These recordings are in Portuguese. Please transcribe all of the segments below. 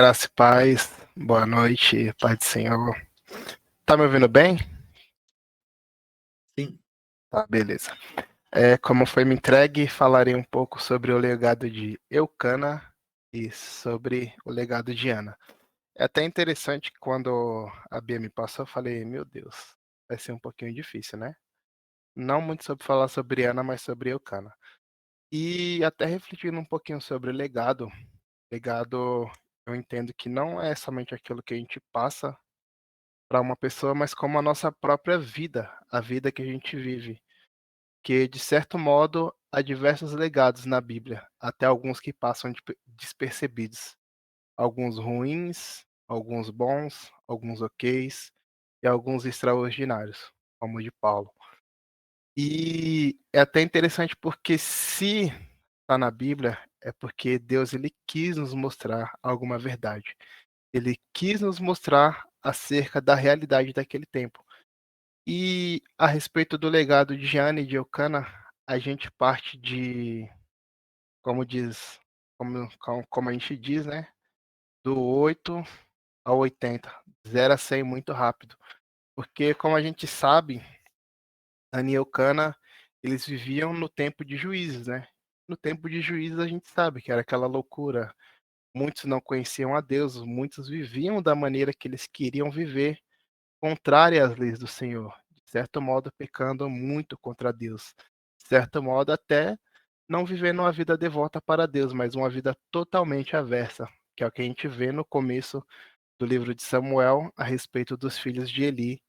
Graça e paz, boa noite, paz do Senhor. Tá me ouvindo bem? Sim. Tá, beleza. Como foi me entregue, falarei um pouco sobre o legado de Eucana e sobre o legado de Ana. É até interessante que quando a Bia me passou, eu falei, meu Deus, vai ser um pouquinho difícil, né? Não muito sobre falar sobre Ana, mas sobre Eucana. E até refletindo um pouquinho sobre o legado eu entendo que não é somente aquilo que a gente passa para uma pessoa, mas como a nossa própria vida, a vida que a gente vive. Que, de certo modo, há diversos legados na Bíblia, até alguns que passam despercebidos. Alguns ruins, alguns bons, alguns ok's e alguns extraordinários, como o de Paulo. E é até interessante porque se está na Bíblia, é porque Deus ele quis nos mostrar alguma verdade. Ele quis nos mostrar acerca da realidade daquele tempo. E a respeito do legado de Jane e de Eucana, a gente parte de, como diz, como a gente diz, né? Do 8 ao 80, 0 a 100 muito rápido. Porque, como a gente sabe, Ana e Eucana, eles viviam no tempo de juízes, né? No tempo de juízes a gente sabe que era aquela loucura. Muitos não conheciam a Deus, muitos viviam da maneira que eles queriam viver, contrária às leis do Senhor, de certo modo pecando muito contra Deus, de certo modo até não vivendo uma vida devota para Deus, mas uma vida totalmente aversa, que é o que a gente vê no começo do livro de Samuel a respeito dos filhos de Eli,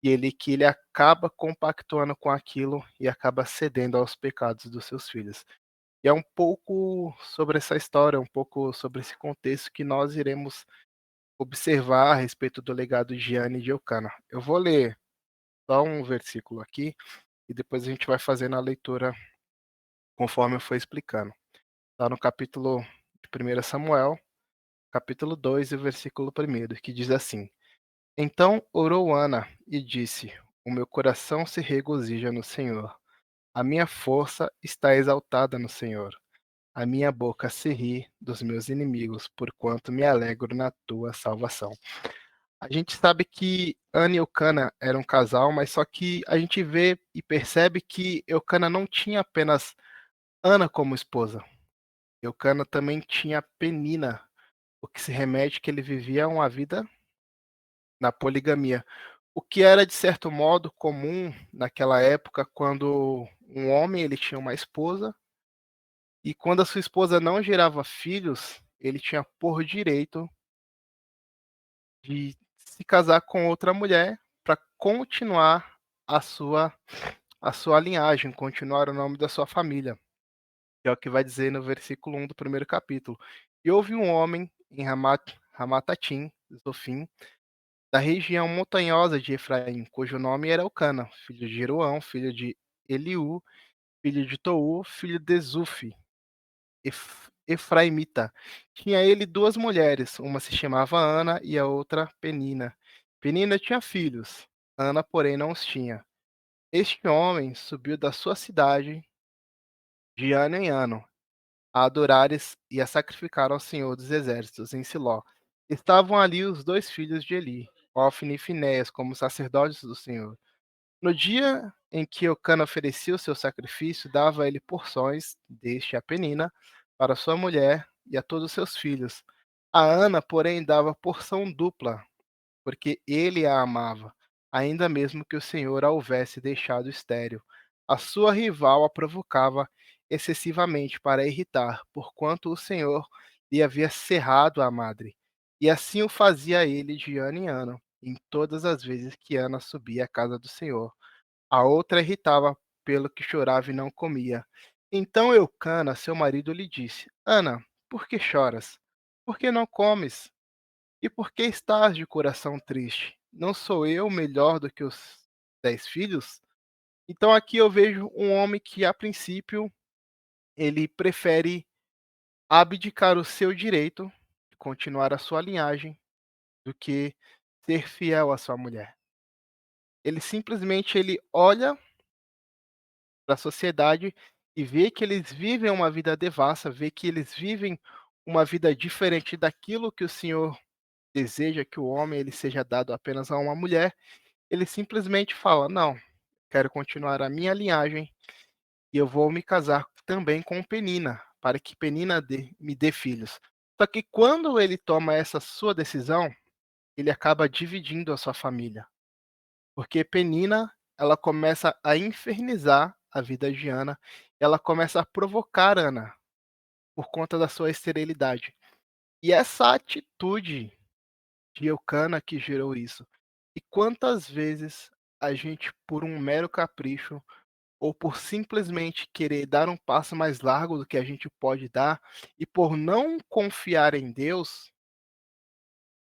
e Eli que ele acaba compactuando com aquilo e acaba cedendo aos pecados dos seus filhos. E é um pouco sobre essa história, um pouco sobre esse contexto que nós iremos observar a respeito do legado de Jane e de Eucana. Eu vou ler só um versículo aqui e depois a gente vai fazendo a leitura conforme eu for explicando. Está no capítulo de 1 Samuel, capítulo 2 e versículo 1, que diz assim: Então orou Ana e disse: O meu coração se regozija no Senhor. A minha força está exaltada no Senhor. A minha boca se ri dos meus inimigos, porquanto me alegro na tua salvação. A gente sabe que Ana e Eucana eram um casal, mas só que a gente vê e percebe que Eucana não tinha apenas Ana como esposa. Eucana também tinha Penina, o que se remete que ele vivia uma vida na poligamia. O que era de certo modo comum naquela época, quando um homem ele tinha uma esposa e quando a sua esposa não gerava filhos, ele tinha por direito de se casar com outra mulher para continuar a sua a sua linhagem, continuar o nome da sua família, que é o que vai dizer no versículo 1 do primeiro capítulo. E houve um homem em Ramatatim, Zofim, da região montanhosa de Efraim, cujo nome era Eucana, filho de Jeroão, filho de Eliú, filho de Tou, filho de Zufi, Efraimita. Tinha ele duas mulheres, uma se chamava Ana e a outra Penina. Penina tinha filhos, Ana, porém, não os tinha. Este homem subiu da sua cidade de ano em ano a adorares e a sacrificar ao Senhor dos Exércitos em Siló. Estavam ali os dois filhos de Eli, Ofni e Finéias, como sacerdotes do Senhor. No dia em que Eucana oferecia o seu sacrifício, dava a ele porções deste a Penina, para sua mulher e a todos os seus filhos. A Ana, porém, dava porção dupla, porque ele a amava, ainda mesmo que o Senhor a houvesse deixado estéril. A sua rival a provocava excessivamente para irritar, porquanto o Senhor lhe havia cerrado a madre. E assim o fazia ele de ano em ano, em todas as vezes que Ana subia à casa do Senhor. A outra irritava pelo que chorava e não comia. Então Eucana, seu marido, lhe disse: Ana, por que choras? Por que não comes? E por que estás de coração triste? Não sou eu melhor do que os 10 filhos? Então aqui eu vejo um homem que, a princípio, ele prefere abdicar o seu direito de continuar a sua linhagem do que ser fiel à sua mulher. Ele simplesmente ele olha para a sociedade e vê que eles vivem uma vida devassa, vê que eles vivem uma vida diferente daquilo que o Senhor deseja que o homem ele seja dado apenas a uma mulher, ele simplesmente fala: "Não, quero continuar a minha linhagem e eu vou me casar também com Penina, para que Penina me dê filhos". Só que quando ele toma essa sua decisão, ele acaba dividindo a sua família, porque Penina, ela começa a infernizar a vida de Ana, ela começa a provocar Ana, por conta da sua esterilidade. E essa atitude de Eucana que gerou isso. E quantas vezes a gente, por um mero capricho, ou por simplesmente querer dar um passo mais largo do que a gente pode dar, e por não confiar em Deus,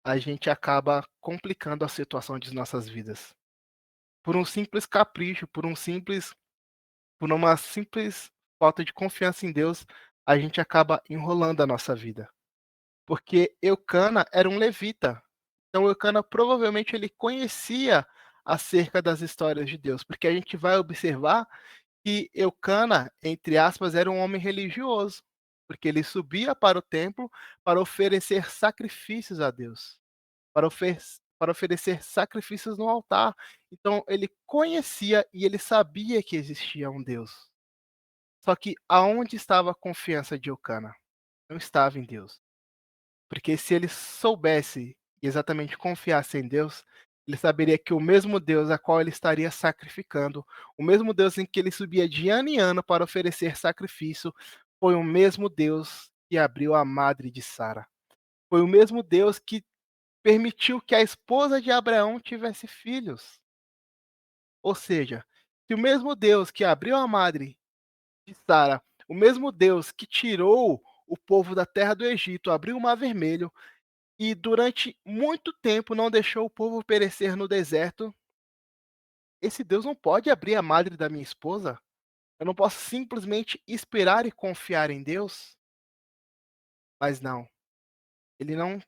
a gente acaba complicando a situação de nossas vidas. Por um simples capricho, por uma simples falta de confiança em Deus, a gente acaba enrolando a nossa vida. Porque Eucana era um levita. Então Eucana provavelmente ele conhecia acerca das histórias de Deus, porque a gente vai observar que Eucana, entre aspas, era um homem religioso, porque ele subia para o templo para oferecer sacrifícios a Deus, para oferecer sacrifícios no altar. Então ele conhecia e ele sabia que existia um Deus. Só que aonde estava a confiança de Eucana? Não estava em Deus. Porque se ele soubesse e exatamente confiasse em Deus, ele saberia que o mesmo Deus a qual ele estaria sacrificando, o mesmo Deus em que ele subia de ano em ano para oferecer sacrifício, foi o mesmo Deus que abriu a madre de Sara. Foi o mesmo Deus que permitiu que a esposa de Abraão tivesse filhos. Ou seja, se o mesmo Deus que abriu a madre de Sara, o mesmo Deus que tirou o povo da terra do Egito, abriu o mar vermelho, e durante muito tempo não deixou o povo perecer no deserto, esse Deus não pode abrir a madre da minha esposa? Eu não posso simplesmente esperar e confiar em Deus? Mas não, ele não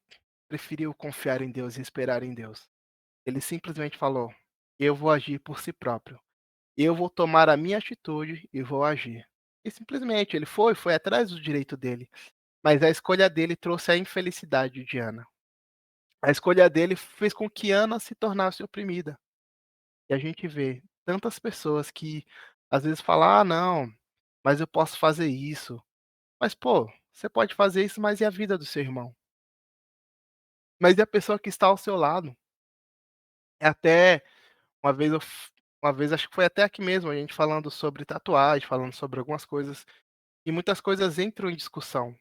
preferiu confiar em Deus e esperar em Deus. Ele simplesmente falou: "Eu vou agir por si próprio. Eu vou tomar a minha atitude e vou agir". E simplesmente ele foi atrás do direito dele, mas a escolha dele trouxe a infelicidade de Ana. A escolha dele fez com que Ana se tornasse oprimida. E a gente vê tantas pessoas que às vezes falam: "Ah, não, mas eu posso fazer isso". Mas, pô, você pode fazer isso, mas e a vida do seu irmão? Mas e a pessoa que está ao seu lado? É até uma vez uma vez acho que foi até aqui mesmo, a gente falando sobre tatuagem, falando sobre algumas coisas, e muitas coisas entram em discussão,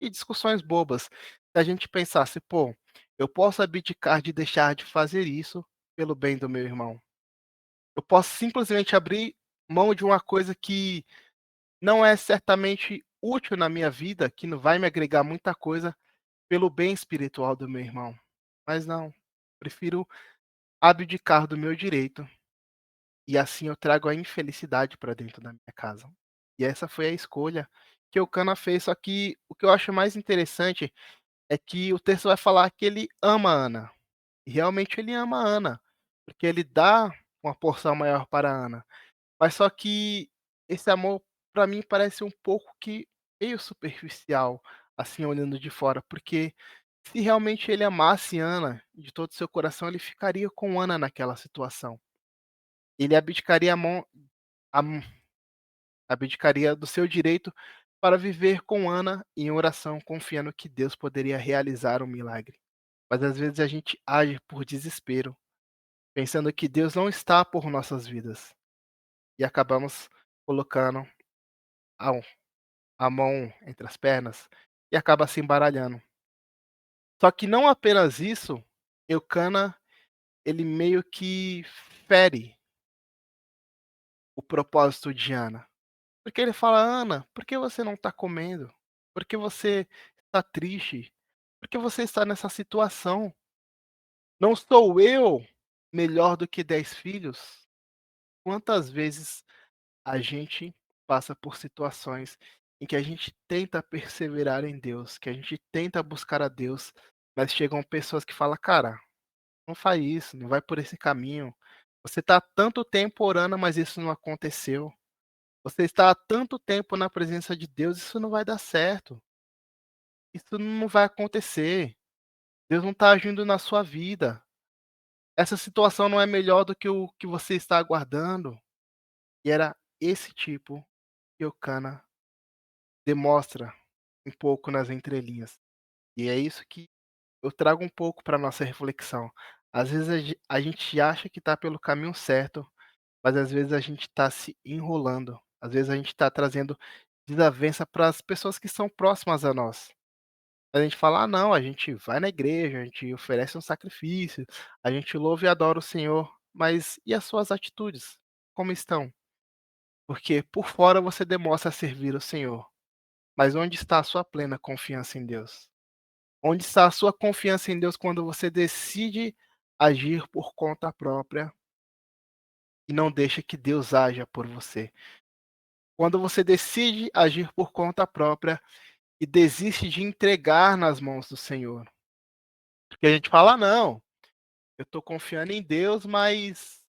e discussões bobas. Se a gente pensasse: "Pô, eu posso abdicar de deixar de fazer isso pelo bem do meu irmão. Eu posso simplesmente abrir mão de uma coisa que não é certamente útil na minha vida, que não vai me agregar muita coisa, pelo bem espiritual do meu irmão. Mas não, prefiro abdicar do meu direito, e assim eu trago a infelicidade para dentro da minha casa". E essa foi a escolha que o Cana fez, só que o que eu acho mais interessante é que o texto vai falar que ele ama a Ana, e realmente ele ama a Ana, porque ele dá uma porção maior para a Ana. Mas só que esse amor, pra mim, parece um pouco que meio superficial, assim, olhando de fora, porque se realmente ele amasse Ana de todo o seu coração, ele ficaria com Ana naquela situação. Ele abdicaria a mão abdicaria do seu direito para viver com Ana em oração, confiando que Deus poderia realizar um milagre. Mas às vezes a gente age por desespero, pensando que Deus não está por nossas vidas, e acabamos colocando a a mão entre as pernas e acaba se embaralhando. Só que não apenas isso, Eucana, ele meio que fere o propósito de Ana. Porque ele fala: "Ana, por que você não está comendo? Por que você está triste? Por que você está nessa situação? Não sou eu melhor do que 10 filhos?". Quantas vezes a gente passa por situações em que a gente tenta perseverar em Deus, que a gente tenta buscar a Deus, mas chegam pessoas que falam: "Cara, não faz isso, não vai por esse caminho. Você está há tanto tempo orando, mas isso não aconteceu. Você está há tanto tempo na presença de Deus, isso não vai dar certo". isso não vai acontecer. Deus não está agindo na sua vida. Essa situação não é melhor do que o que você está aguardando. E era esse tipo que Eucana demonstra um pouco nas entrelinhas. E é isso que eu trago um pouco para nossa reflexão. Às vezes a gente acha que está pelo caminho certo, mas às vezes a gente está se enrolando. Às vezes a gente está trazendo desavença para as pessoas que são próximas a nós. A gente fala: "Ah, não, a gente vai na igreja, a gente oferece um sacrifício, a gente louva e adora o Senhor", mas e as suas atitudes? Como estão? Porque por fora você demonstra servir o Senhor, mas onde está a sua plena confiança em Deus? Onde está a sua confiança em Deus quando você decide agir por conta própria e não deixa que Deus haja por você? Quando você decide agir por conta própria e desiste de entregar nas mãos do Senhor. Porque a gente fala: "Ah, não, eu estou confiando em Deus, mas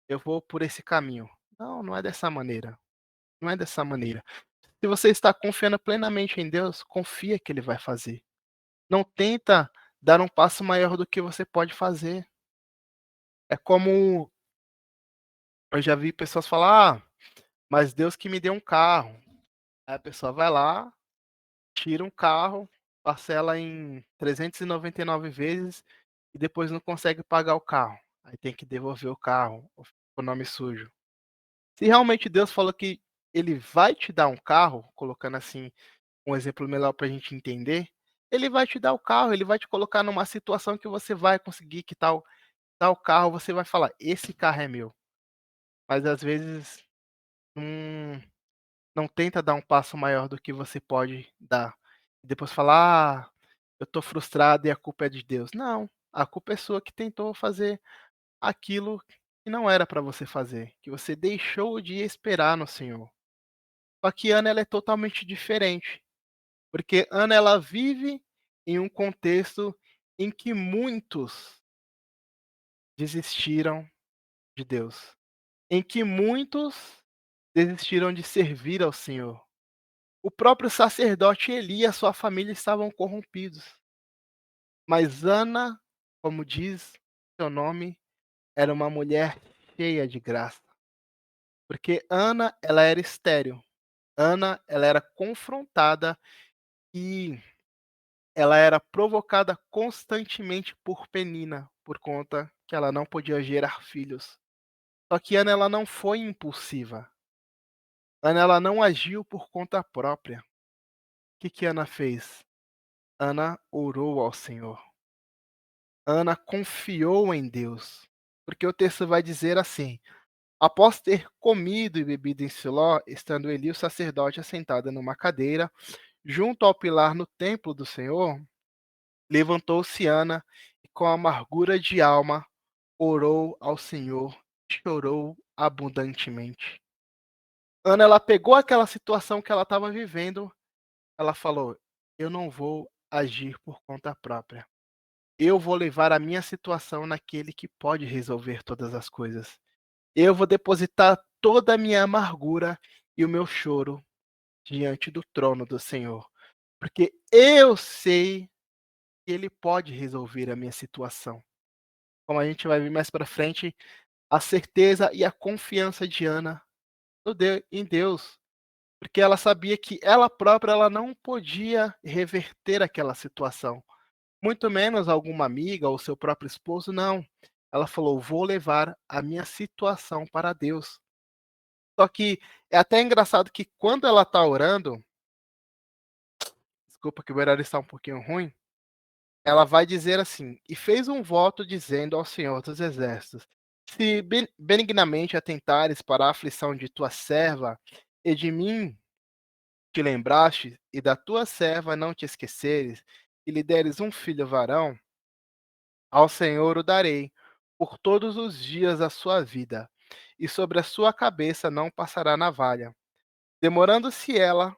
eu vou por esse caminho". Não, não é dessa maneira, não é dessa maneira. Se você está confiando plenamente em Deus, confia que Ele vai fazer. Não tenta dar um passo maior do que você pode fazer. É como eu já vi pessoas falar: "Ah, mas Deus que me deu um carro". Aí a pessoa vai lá, tira um carro, parcela em 399 vezes e depois não consegue pagar o carro. Aí tem que devolver o carro, com o nome sujo. Se realmente Deus falou que Ele vai te dar um carro, colocando assim um exemplo melhor para a gente entender, Ele vai te dar o carro, Ele vai te colocar numa situação que você vai conseguir quitar o carro, você vai falar: "Esse carro é meu". Mas às vezes não não tenta dar um passo maior do que você pode dar. E depois falar: "Ah, eu estou frustrado e a culpa é de Deus". Não, a culpa é sua que tentou fazer aquilo que não era para você fazer, que você deixou de esperar no Senhor. Só que Ana ela é totalmente diferente, porque Ana ela vive em um contexto em que muitos desistiram de Deus, em que muitos desistiram de servir ao Senhor. O próprio sacerdote Eli e a sua família estavam corrompidos, mas Ana, como diz seu nome, era uma mulher cheia de graça, porque Ana ela era estéril. Ana ela era confrontada e ela era provocada constantemente por Penina, por conta que ela não podia gerar filhos. Só que Ana ela não foi impulsiva. Ana ela não agiu por conta própria. O que Ana fez? Ana orou ao Senhor. Ana confiou em Deus. Porque o texto vai dizer assim: após ter comido e bebido em Siló, estando Eli o sacerdote assentado numa cadeira, junto ao pilar no templo do Senhor, levantou-se Ana e com amargura de alma orou ao Senhor, chorou abundantemente. Ana, ela pegou aquela situação que ela estava vivendo, ela falou: "Eu não vou agir por conta própria. Eu vou levar a minha situação naquele que pode resolver todas as coisas. Eu vou depositar toda a minha amargura e o meu choro diante do trono do Senhor, porque eu sei que Ele pode resolver a minha situação". Como a gente vai ver mais para frente, a certeza e a confiança de Ana em Deus, porque ela sabia que ela própria ela não podia reverter aquela situação, muito menos alguma amiga ou seu próprio esposo, não. Ela falou: "Vou levar a minha situação para Deus". Só que é até engraçado que quando ela está orando, desculpa que o horário está um pouquinho ruim, ela vai dizer assim: "E fez um voto dizendo ao Senhor dos exércitos: se benignamente atentares para a aflição de tua serva, e de mim te lembraste, e da tua serva não te esqueceres, e lhe deres um filho varão, ao Senhor o darei por todos os dias da sua vida, e sobre a sua cabeça não passará navalha. Demorando-se ela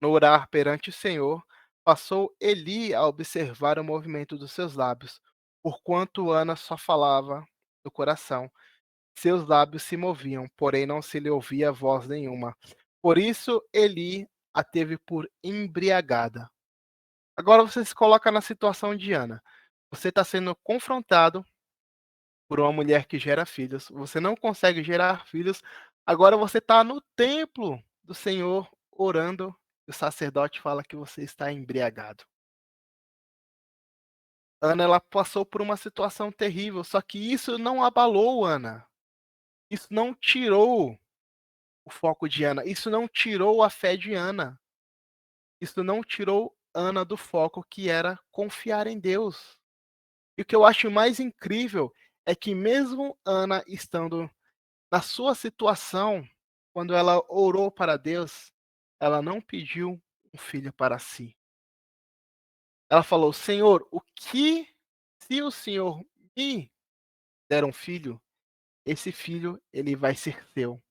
no orar perante o Senhor, passou Eli a observar o movimento dos seus lábios, porquanto Ana só falava no coração. Seus lábios se moviam, porém não se lhe ouvia voz nenhuma. Por isso Eli a teve por embriagada. Agora você se coloca na situação de Ana. Você está sendo confrontado por uma mulher que gera filhos, você não consegue gerar filhos, agora você está no templo do Senhor orando, e o sacerdote fala que você está embriagado. Ana, ela passou por uma situação terrível, só que isso não abalou Ana. Isso não tirou o foco de Ana, isso não tirou a fé de Ana. Isso não tirou Ana do foco que era confiar em Deus. E o que eu acho mais incrível é que mesmo Ana estando na sua situação, quando ela orou para Deus, ela não pediu um filho para si. Ela falou: Senhor, o que se o Senhor me der um filho, esse filho ele vai ser seu.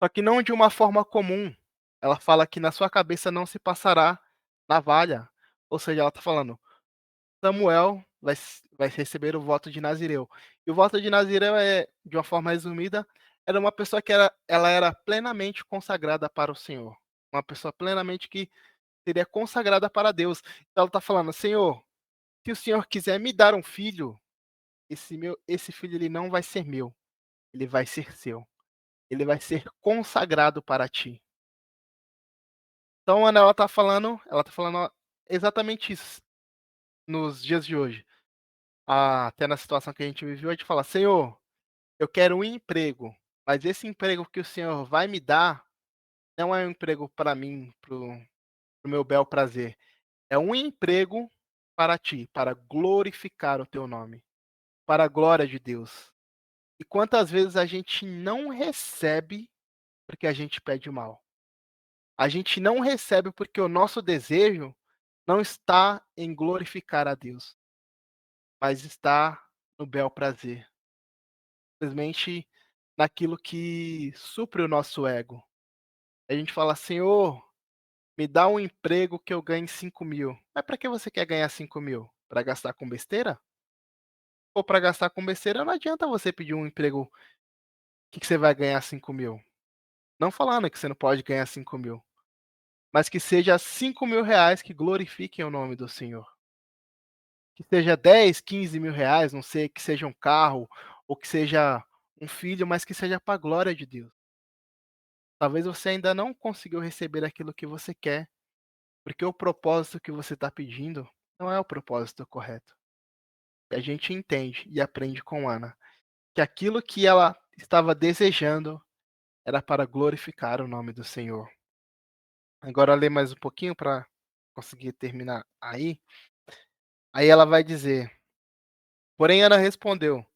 Só que não de uma forma comum. Ela fala que na sua cabeça não se passará navalha. Ou seja, ela está falando, Samuel vai receber o voto de Nazireu. E o voto de Nazireu é, de uma forma resumida, era uma pessoa que ela era plenamente consagrada para o Senhor. Uma pessoa plenamente que seria consagrada para Deus. Então ela está falando, Senhor, se o Senhor quiser me dar um filho, esse filho ele não vai ser meu, ele vai ser seu. Ele vai ser consagrado para ti. Então, Ana, ela tá falando exatamente isso nos dias de hoje. Até na situação que a gente viveu, a gente fala: Senhor, eu quero um emprego, mas esse emprego que o Senhor vai me dar não é um emprego para mim, pro meu bel prazer. É um emprego para ti, para glorificar o teu nome, para a glória de Deus. E quantas vezes a gente não recebe porque a gente pede mal? A gente não recebe porque o nosso desejo não está em glorificar a Deus, mas está no bel prazer, simplesmente naquilo que supre o nosso ego. A gente fala: Senhor, me dá um emprego que eu ganhe 5.000. Mas para que você quer ganhar 5.000? Para gastar com besteira? Ou para gastar com besteira, não adianta você pedir um emprego que você vai ganhar 5.000. Não falando que você não pode ganhar 5.000, mas que seja 5.000 reais que glorifiquem o nome do Senhor. Que seja 10, 15 mil reais, não sei, que seja um carro, ou que seja um filho, mas que seja para a glória de Deus. Talvez você ainda não conseguiu receber aquilo que você quer, porque o propósito que você está pedindo não é o propósito correto. E a gente entende e aprende com Ana que aquilo que ela estava desejando era para glorificar o nome do Senhor. Agora ler mais um pouquinho para conseguir terminar aí. Aí ela vai dizer: Porém Ana respondeu: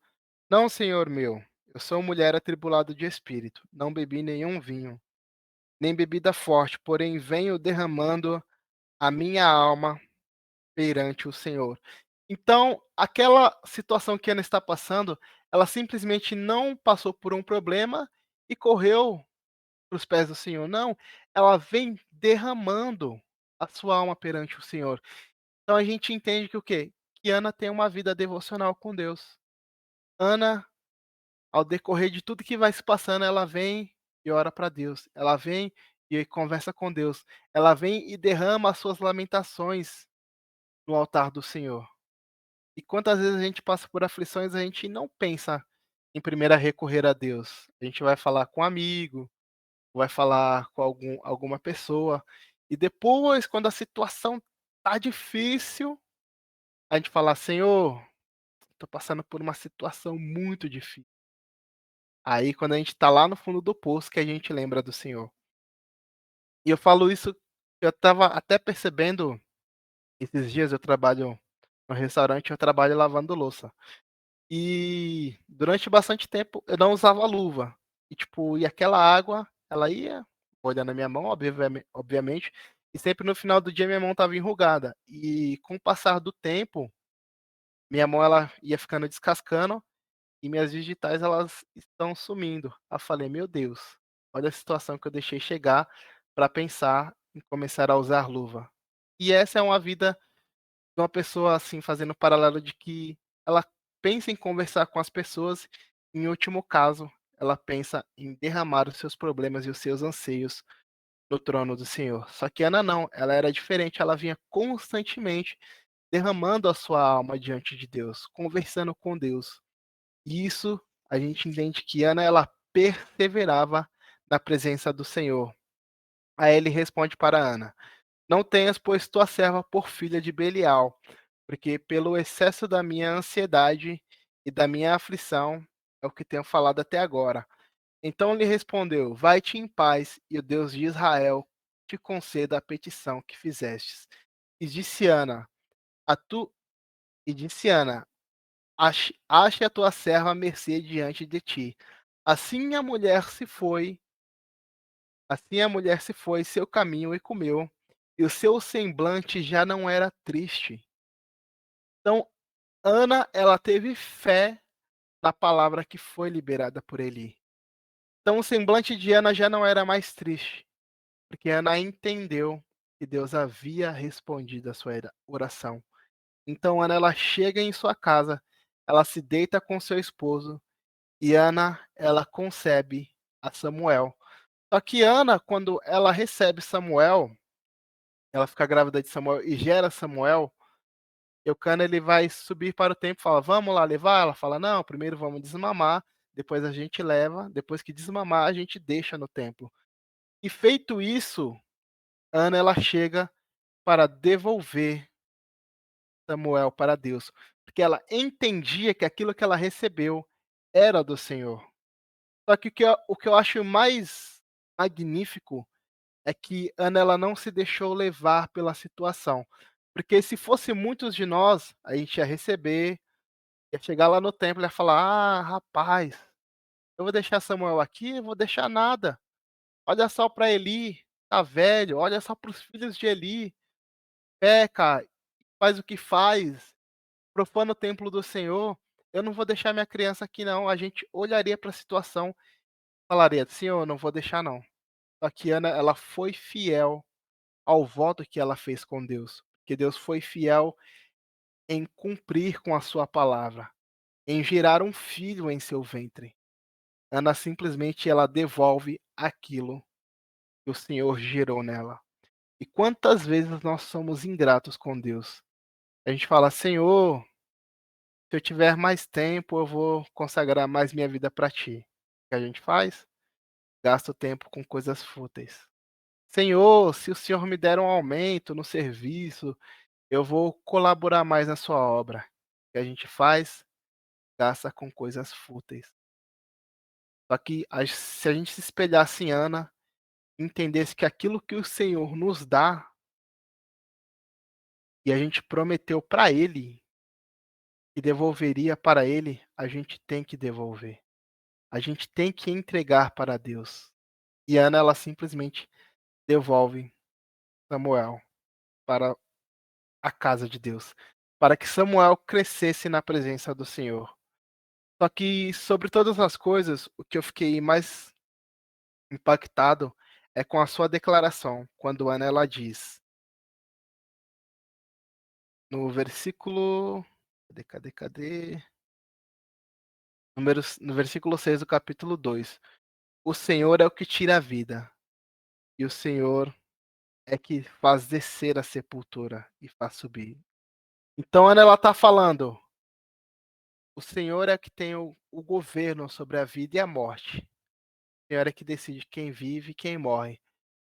Não, senhor meu, eu sou mulher atribulada de espírito, não bebi nenhum vinho, nem bebida forte, porém venho derramando a minha alma perante o Senhor. Então, aquela situação que Ana está passando, ela simplesmente não passou por um problema e correu para os pés do Senhor. Não, ela vem derramando a sua alma perante o Senhor. Então a gente entende que o quê? Que Ana tem uma vida devocional com Deus. Ana, ao decorrer de tudo que vai se passando, ela vem e ora para Deus. Ela vem e conversa com Deus. Ela vem e derrama as suas lamentações no altar do Senhor. E quantas vezes a gente passa por aflições, a gente não pensa em primeiro recorrer a Deus. A gente vai falar com um amigo, vai falar com alguma pessoa. E depois, quando a situação tá difícil, a gente fala: Senhor, estou passando por uma situação muito difícil. Aí, quando a gente está lá no fundo do poço, que a gente lembra do Senhor. E eu falo isso, eu estava até percebendo, esses dias eu trabalho no restaurante, eu trabalho lavando louça. E durante bastante tempo eu não usava luva. E tipo, e aquela água, ela ia molhando a minha mão, obviamente, e sempre no final do dia minha mão estava enrugada. E com o passar do tempo, minha mão ela ia ficando descascando e minhas digitais elas estão sumindo. Aí eu falei: "Meu Deus, olha a situação que eu deixei chegar para pensar em começar a usar luva". E essa é uma vida de uma pessoa, assim, fazendo paralelo de que ela pensa em conversar com as pessoas, em último caso, ela pensa em derramar os seus problemas e os seus anseios no trono do Senhor. Só que Ana não, ela era diferente, ela vinha constantemente derramando a sua alma diante de Deus, conversando com Deus. E isso a gente entende que Ana ela perseverava na presença do Senhor. Aí ele responde para Ana: Não tenhas, pois, tua serva por filha de Belial, porque pelo excesso da minha ansiedade e da minha aflição é o que tenho falado até agora. Então lhe respondeu: Vai-te em paz, e o Deus de Israel te conceda a petição que fizestes. E disse Ana, a tu e disse Ana: Ache a tua serva à mercê diante de ti. Assim a mulher se foi, assim a mulher se foi seu caminho e comeu, e o seu semblante já não era triste. Então Ana, ela teve fé na palavra que foi liberada por Eli. Então o semblante de Ana já não era mais triste, porque Ana entendeu que Deus havia respondido a sua oração. Então Ana, ela chega em sua casa, ela se deita com seu esposo e Ana, ela concebe a Samuel. Só que Ana, quando ela recebe Samuel, ela fica grávida de Samuel e gera Samuel, Eucana ele vai subir para o templo e fala: Vamos lá levar? Ela fala: Não, primeiro vamos desmamar, depois a gente leva, depois que desmamar, a gente deixa no templo. E feito isso, Ana ela chega para devolver Samuel para Deus, porque ela entendia que aquilo que ela recebeu era do Senhor. Só que o que eu acho mais magnífico é que Ana ela não se deixou levar pela situação, porque se fosse muitos de nós, a gente ia receber, ia chegar lá no templo e ia falar: "Ah, rapaz, eu vou deixar Samuel aqui? Eu vou deixar nada. Olha só para Eli, tá velho, olha só para os filhos de Eli, peca, faz o que faz, profana o templo do Senhor. Eu não vou deixar minha criança aqui não". A gente olharia para a situação e falaria: "Senhor, não vou deixar não". Só que Ana, ela foi fiel ao voto que ela fez com Deus, porque Deus foi fiel em cumprir com a sua palavra, em gerar um filho em seu ventre. Ana simplesmente ela devolve aquilo que o Senhor gerou nela. E quantas vezes nós somos ingratos com Deus? A gente fala: Senhor, se eu tiver mais tempo, eu vou consagrar mais minha vida para ti. O que a gente faz? Gasta o tempo com coisas fúteis. Senhor, se o Senhor me der um aumento no serviço, eu vou colaborar mais na sua obra. O que a gente faz? Gasta com coisas fúteis. Só que se a gente se espelhasse em Ana, entendesse que aquilo que o Senhor nos dá e a gente prometeu para Ele e devolveria para Ele, a gente tem que devolver. A gente tem que entregar para Deus. E Ana, ela simplesmente devolve Samuel para a casa de Deus, para que Samuel crescesse na presença do Senhor. Só que sobre todas as coisas, o que eu fiquei mais impactado é com a sua declaração, quando Ana ela diz, no versículo, cadê? No versículo 6 do capítulo 2: O Senhor é o que tira a vida, e o Senhor é que faz descer a sepultura e faz subir. Então Ana ela está falando, o Senhor é que tem o governo sobre a vida e a morte. O Senhor é que decide quem vive e quem morre.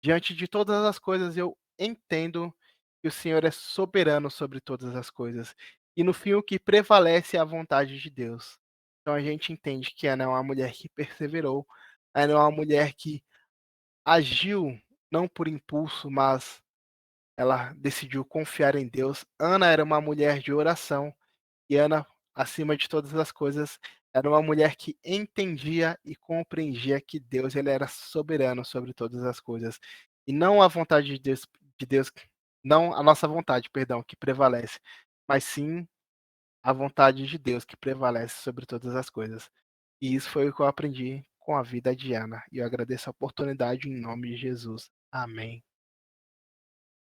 Diante de todas as coisas, eu entendo que o Senhor é soberano sobre todas as coisas. E no fim, o que prevalece é a vontade de Deus. Então a gente entende que Ana é uma mulher que perseverou, Ana é uma mulher que agiu não por impulso, mas ela decidiu confiar em Deus. Ana era uma mulher de oração e Ana, acima de todas as coisas, era uma mulher que entendia e compreendia que Deus ele era soberano sobre todas as coisas. E não a vontade de Deus, não a nossa vontade, perdão, que prevalece, mas sim a vontade de Deus que prevalece sobre todas as coisas. E isso foi o que eu aprendi com a vida de Ana. E eu agradeço a oportunidade em nome de Jesus. Amém.